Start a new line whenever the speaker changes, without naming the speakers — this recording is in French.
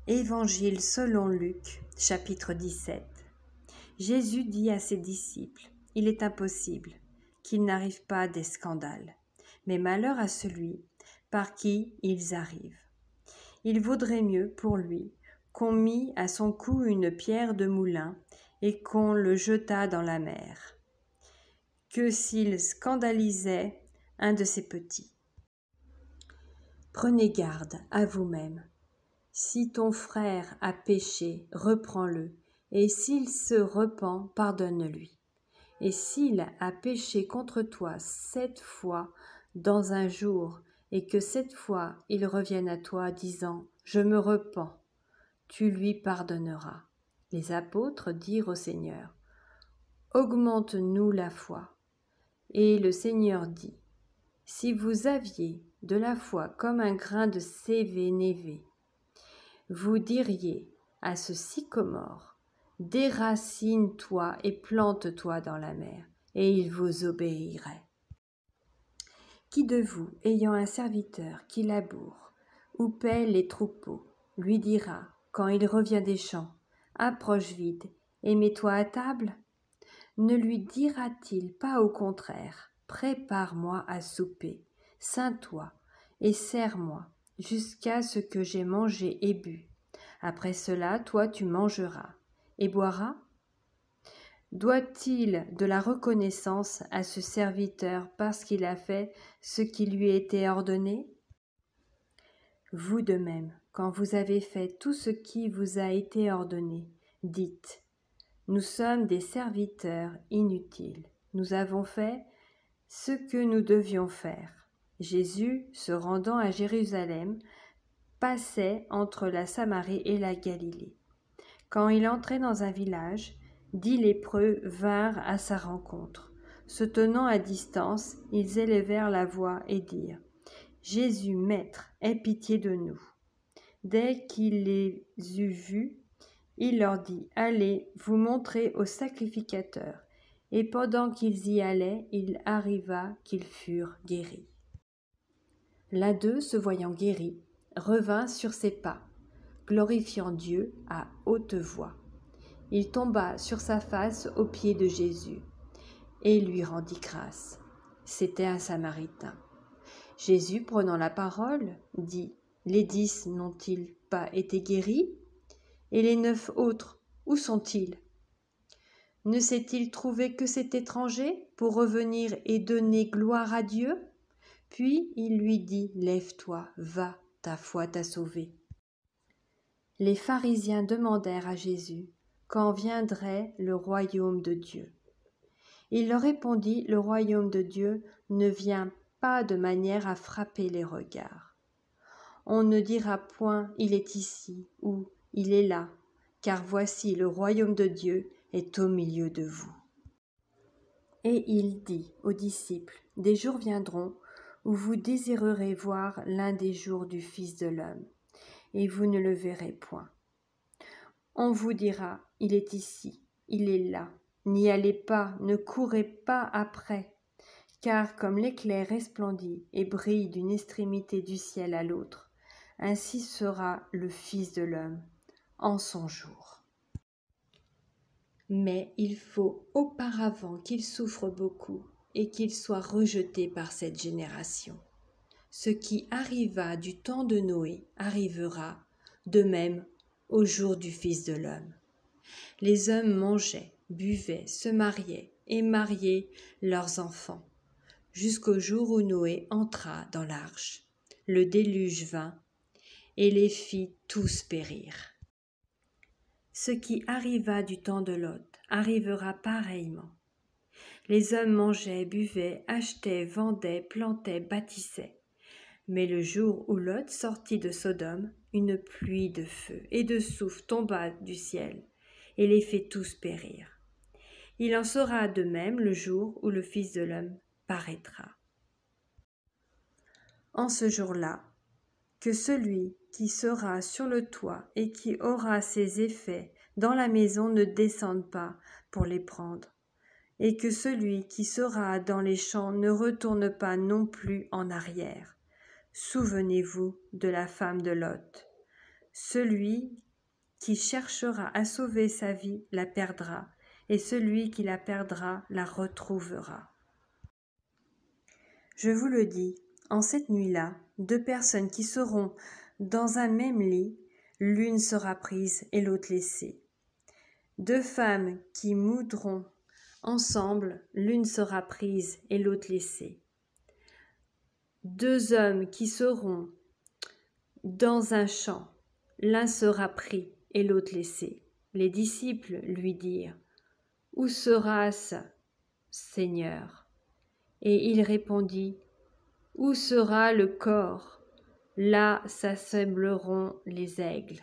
Évangile selon Luc, chapitre 17. Jésus dit à ses disciples, « Il est impossible qu'il n'arrive pas des scandales, mais malheur à celui par qui ils arrivent. Il vaudrait mieux pour lui qu'on mît à son cou une pierre de moulin et qu'on le jetât dans la mer, que s'il scandalisait un de ses petits. Prenez garde à vous-même. Si ton frère a péché, reprends-le, et s'il se repent, pardonne-lui. Et s'il a péché contre toi 7 fois dans un jour, et que 7 fois il revienne à toi disant « Je me repens », tu lui pardonneras. Les apôtres dirent au Seigneur « Augmente-nous la foi ». Et le Seigneur dit « Si vous aviez de la foi comme un grain de sévénévé, vous diriez à ce sycomore, déracine-toi et plante-toi dans la mer, et il vous obéirait. Qui de vous, ayant un serviteur qui laboure ou paie les troupeaux, lui dira, quand il revient des champs, approche vite et mets-toi à table? Ne lui dira-t-il pas au contraire, prépare-moi à souper, ceins-toi et sers-moi, jusqu'à ce que j'aie mangé et bu. Après cela, toi tu mangeras et boiras. Doit-il de la reconnaissance à ce serviteur parce qu'il a fait ce qui lui était ordonné? Vous de même, quand vous avez fait tout ce qui vous a été ordonné, dites, nous sommes des serviteurs inutiles, nous avons fait ce que nous devions faire. Jésus, se rendant à Jérusalem, passait entre la Samarie et la Galilée. Quand il entrait dans un village, 10 lépreux vinrent à sa rencontre. Se tenant à distance, ils élevèrent la voix et dirent « Jésus, Maître, aie pitié de nous. » Dès qu'il les eut vus, il leur dit « Allez vous montrer au sacrificateur. » Et pendant qu'ils y allaient, il arriva qu'ils furent guéris. L'un d'eux, se voyant guéri, revint sur ses pas, glorifiant Dieu à haute voix. Il tomba sur sa face aux pieds de Jésus et lui rendit grâce. C'était un Samaritain. Jésus, prenant la parole, dit « Les 10 n'ont-ils pas été guéris? Et les 9 autres, où sont-ils? Ne s'est-il trouvé que cet étranger pour revenir et donner gloire à Dieu? » Puis il lui dit « Lève-toi, va, ta foi t'a sauvé. » Les pharisiens demandèrent à Jésus quand viendrait le royaume de Dieu. Il leur répondit « Le royaume de Dieu ne vient pas de manière à frapper les regards. On ne dira point « Il est ici » ou « Il est là », car voici le royaume de Dieu est au milieu de vous. Et il dit aux disciples « Des jours viendront où vous désirerez voir l'un des jours du Fils de l'homme, et vous ne le verrez point. On vous dira, il est ici, il est là, n'y allez pas, ne courez pas après, car comme l'éclair resplendit et brille d'une extrémité du ciel à l'autre, ainsi sera le Fils de l'homme en son jour. Mais il faut auparavant qu'il souffre beaucoup et qu'il soit rejeté par cette génération. Ce qui arriva du temps de Noé arrivera de même au jour du Fils de l'homme. Les hommes mangeaient, buvaient, se mariaient et mariaient leurs enfants, jusqu'au jour où Noé entra dans l'arche. Le déluge vint et les fit tous périr. Ce qui arriva du temps de Lot arrivera pareillement. Les hommes mangeaient, buvaient, achetaient, vendaient, plantaient, bâtissaient. Mais le jour où Lot sortit de Sodome, une pluie de feu et de soufre tomba du ciel et les fit tous périr. Il en sera de même le jour où le Fils de l'homme paraîtra. En ce jour-là, que celui qui sera sur le toit et qui aura ses effets dans la maison ne descende pas pour les prendre, et que celui qui sera dans les champs ne retourne pas non plus en arrière. Souvenez-vous de la femme de Lot. Celui qui cherchera à sauver sa vie la perdra, et celui qui la perdra la retrouvera. Je vous le dis, en cette nuit-là, 2 personnes qui seront dans un même lit, l'une sera prise et l'autre laissée. 2 femmes qui moudront ensemble, l'une sera prise et l'autre laissée. 2 hommes qui seront dans un champ, l'un sera pris et l'autre laissé. Les disciples lui dirent: Où sera-ce, Seigneur? Et il répondit: Où sera le corps? Là s'assembleront les aigles.